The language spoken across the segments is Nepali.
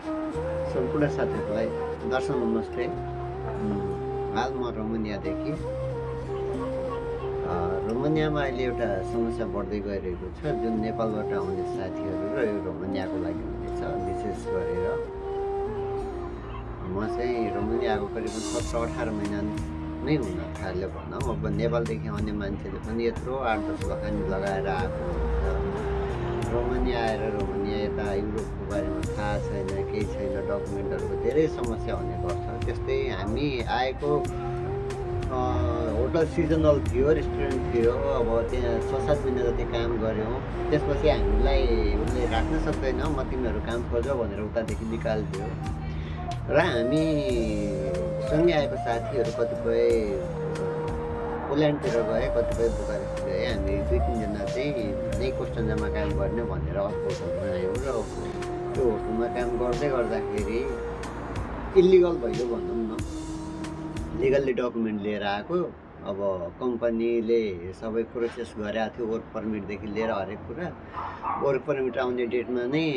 सम्पूर्ण साथीहरूलाई दर्शक नमस्ते। हाल म रोमानियादेखि रोमानियामा अहिले एउटा समस्या बढ्दै गइरहेको छ, जुन नेपालबाट आउने साथीहरू र यो रोमानियाको लागि हुनेछ। विशेष गरेर म चाहिँ रोमानिया आएको करिब 17-18 महिना नै हुन थाल्यो भनौँ। अब नेपालदेखि आउने मान्छेले पनि यत्रो 8-10 लगानी लगाएर आएको हुन्छ। रोमानिया आएर रोमानिया यता युरोपको बारेमा थाहा छैन, केही छैन, डकुमेन्टहरूको धेरै समस्या हुने गर्छ। त्यस्तै हामी आएको होटल सिजनल थियो, रेस्टुरेन्ट थियो। अब त्यहाँ 6-7 महिना जति काम गऱ्यौँ। त्यसपछि हामीलाई उसले राख्न सक्दैन, म तिमीहरू काम खोज भनेर उतादेखि निकाल्थ्यो। र हामी सँगै आएको साथीहरू कतिपय पोल्यान्डतिर गए, कतिपय बुकारेस्ट गए। हामी 2-3 जना चाहिँ नै कोस्टन्जामा काम गर्ने भनेर अर्को होटलमा आयौँ र त्यो होटलमा काम गर्दै गर्दाखेरि इलिगल भयो भनौँ न। लिगल्ली डकुमेन्ट लिएर आएको। अब कम्पनीले सबै प्रोसेस गरेको थियो, वर्क पर्मिटदेखि लिएर हरेक कुरा। वर्क पर्मिट आउने डेटमा नै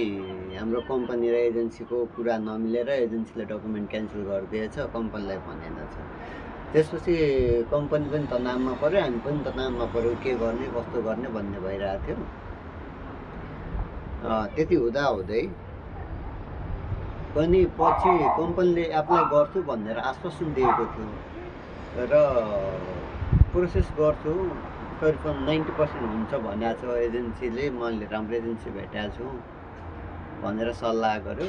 हाम्रो कम्पनी र एजेन्सीको कुरा नमिलेर एजेन्सीले डकुमेन्ट क्यान्सल गरिदिएछ, कम्पनीलाई भनेन छ। त्यसपछि कम्पनी पनि तनावमा पऱ्यो, हामी पनि तनावमा पऱ्यो, के गर्ने कस्तो गर्ने भन्ने भइरहेको थियो। त्यति हुँदाहुँदै पनि पछि कम्पनीले एप्लाई गर्छु भनेर आश्वासन दिएको थियो र प्रोसेस गर्छु, करिब 90% हुन्छ भनेको छ एजेन्सीले। मैले राम्रो एजेन्सी भेटाएको छु भनेर सल्लाह गऱ्यो।